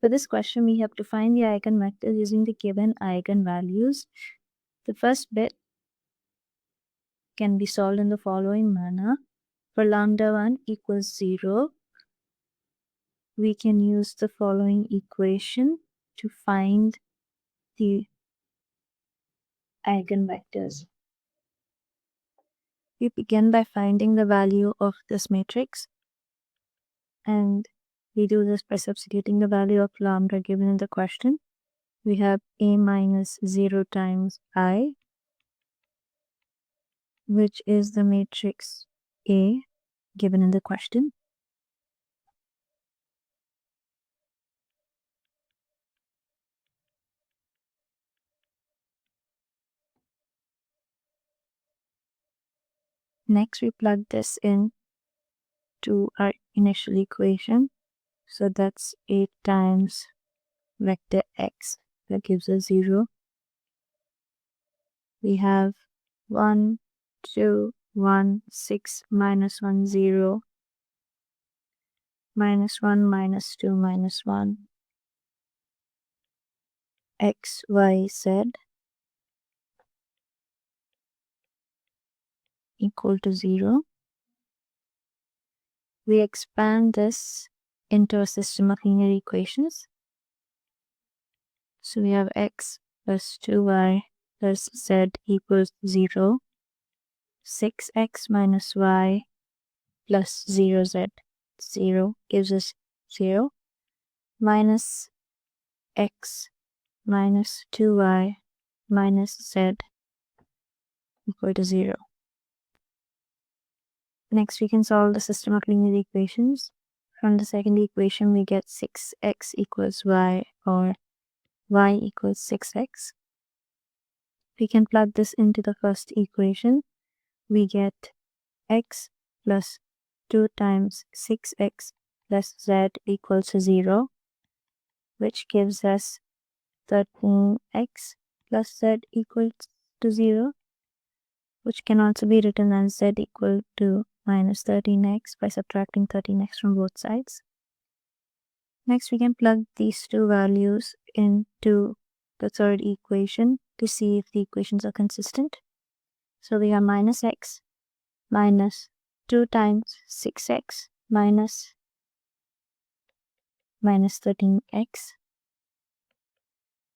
For this question, we have to find the eigenvector using the given eigenvalues. The first bit can be solved in the following manner. For lambda 1 equals 0, we can use the following equation to find the eigenvectors. We begin by finding the value of this matrix, and we do this by substituting the value of lambda given in the question. We have a minus 0 times I, which is the matrix A given in the question. Next, we plug this in to our initial equation. So that's 8 times vector x. That gives us 0. We have 1, 2, 1, 6, minus 1, 0, minus 1, minus 2, minus 1, x, y, z equal to 0. We expand this into a system of linear equations. So we have x plus 2y plus z equals 0. 6x minus y plus 0z. 0 gives us 0. Minus x minus 2y minus z equal to 0. Next, we can solve the system of linear equations. From the second equation, we get 6x equals y, or y equals 6x. We can plug this into the first equation. We get x plus 2 times 6x plus z equals to 0, which gives us 13x plus z equals to 0, which can also be written as z equal to minus 13x by subtracting 13x from both sides. Next, we can plug these two values into the third equation to see if the equations are consistent. So we have minus x minus 2 times 6x minus 13x.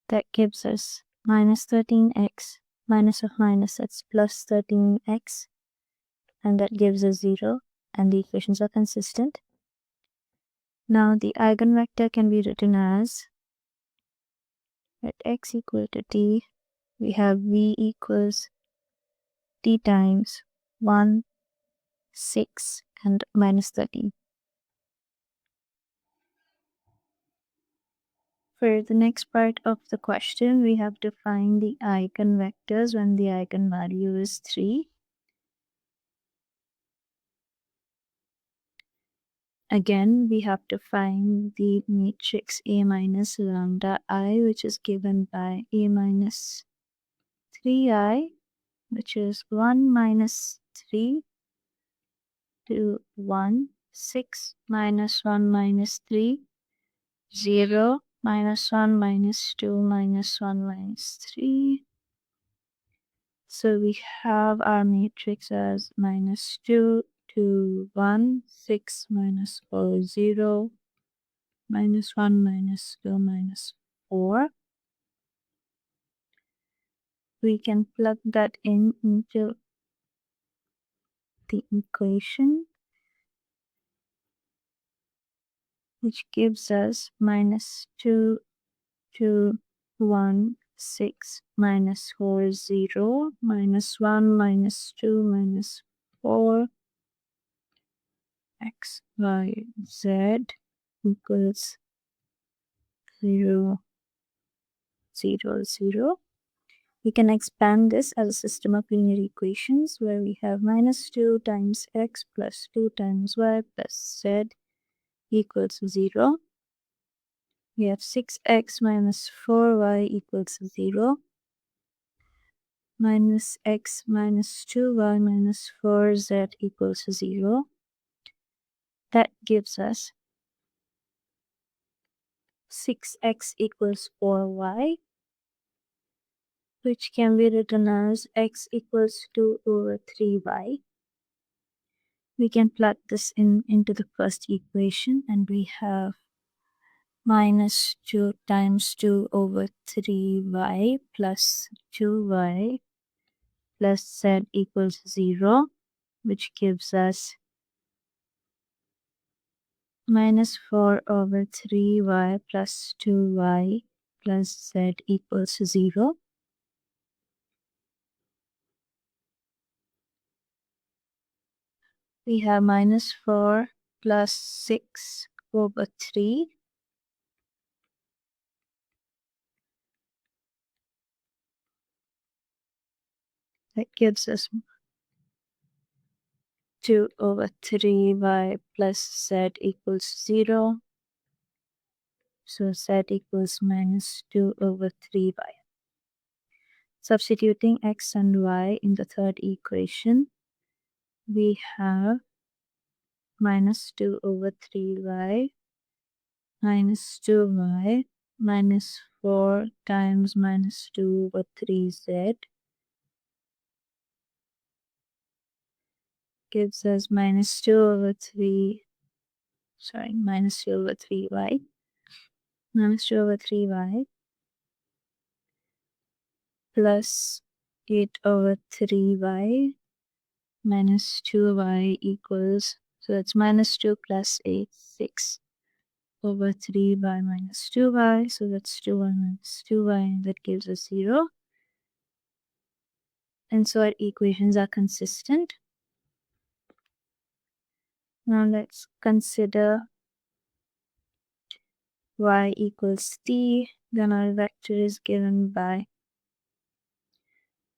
That gives us minus 13x minus of minus, that's plus 13x, and that gives us 0, and the equations are consistent. Now the eigenvector can be written as, at x equal to t, we have v equals t times 1, 6, and minus 13. For the next part of the question, we have to find the eigenvectors when the eigenvalue is 3. Again, we have to find the matrix A minus lambda I, which is given by A minus 3I, which is 1 minus 3 to 1, 6 minus 1 minus 3, 0, minus 1 minus 2 minus 1 minus 3. So we have our matrix as minus 2 to 1, 6 minus 4, 0, minus 1 minus 2 minus 4. We can plug that into the equation, which gives us minus 2 to 1, 6 minus 4, 0, minus 1 minus 2 minus 4, x, y, z equals 0, 0, 0. We can expand this as a system of linear equations where we have minus 2 times x plus 2 times y plus z equals 0. We have 6x minus 4y equals 0. Minus x minus 2y minus 4z equals 0. That gives us 6x equals 4y, which can be written as x equals 2 over 3y. We can plug this into the first equation, and we have minus 2 times 2 over 3y plus 2y plus z equals 0, which gives us minus 4 over 3y plus 2y plus z equals 0. We have minus 4 plus 6 over 3. That gives us 2 over 3y plus z equals 0. So z equals minus 2 over 3y. Substituting x and y in the third equation, we have minus 2 over 3y minus 2y minus 4 times minus 2 over 3z gives us minus 2 over 3, minus 2 over 3y, minus 2 over 3y plus 8 over 3y minus 2y equals, so that's minus 2 plus 8, 6 over 3y minus 2y, so that's 2y minus 2y, and that gives us 0. And so our equations are consistent. Now let's consider y equals t, then our vector is given by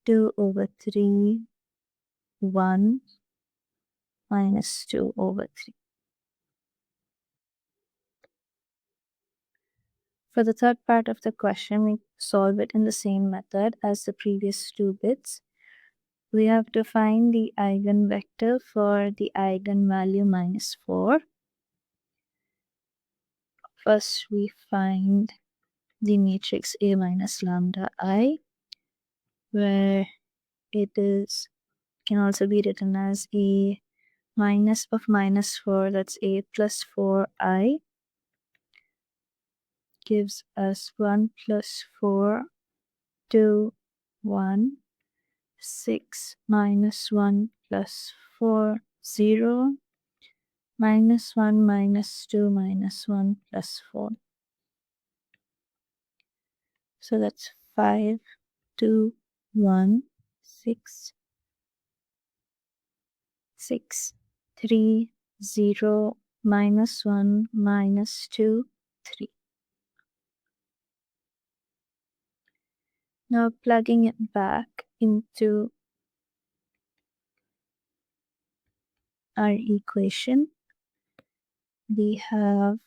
2 over 3, 1 minus 2 over 3. For the third part of the question, we solve it in the same method as the previous two bits. We have to find the eigenvector for the eigenvalue minus 4. First, we find the matrix A minus lambda I, where it can also be written as A minus of minus 4, that's A plus 4I, gives us 1 plus 4, 2, 1, 6 minus 1 plus 4, 0, minus 1 minus 2 minus 1 plus 4. So that's 5, 2, 1, 6, 6, 3, 0, minus 1, minus 2, 3. Now plugging it back into our equation, we have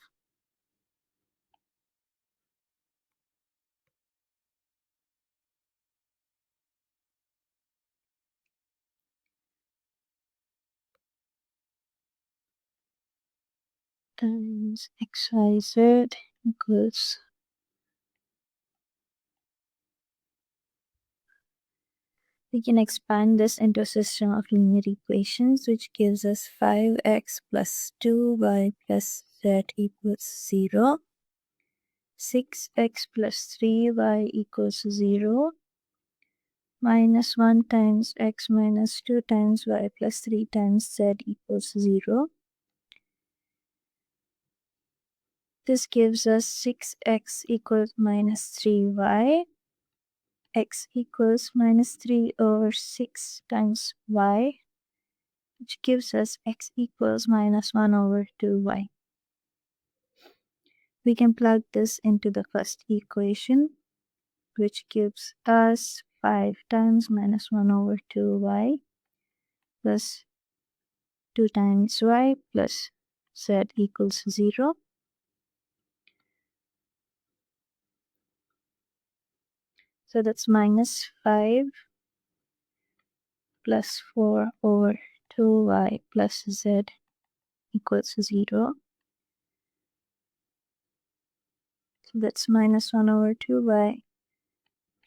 times xyz equals, we can expand this into a system of linear equations, which gives us 5x plus 2y plus z equals 0, 6x plus 3y equals 0, minus 1 times x minus 2 times y plus 3 times z equals 0. This gives us 6x equals minus 3y, x equals minus 3 over 6 times y, which gives us x equals minus 1 over 2y. We can plug this into the first equation, which gives us 5 times minus 1 over 2y plus 2 times y plus z equals 0. So that's minus 5 plus 4 over 2y plus z equals 0. That's minus 1 over 2y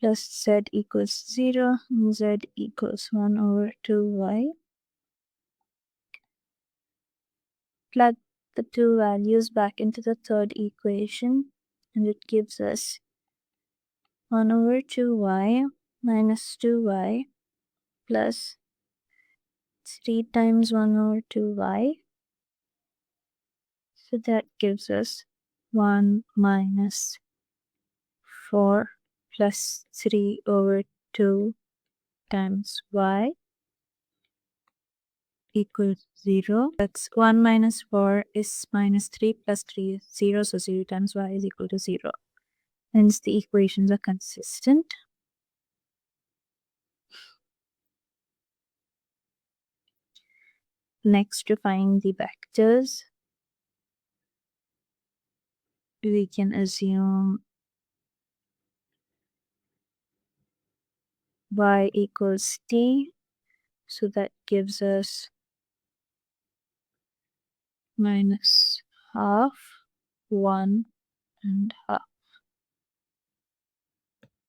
plus z equals 0, and z equals 1 over 2y. Plug the two values back into the third equation, and it gives us 1 over 2y minus 2y plus 3 times 1 over 2y. So that gives us 1 minus 4 plus 3 over 2 times y equals 0. That's 1 minus 4 is minus 3 plus 3 is 0. So 0 times y is equal to 0. Hence the equations are consistent. Next, to find the vectors, we can assume y equals t. So that gives us minus half, 1, and half.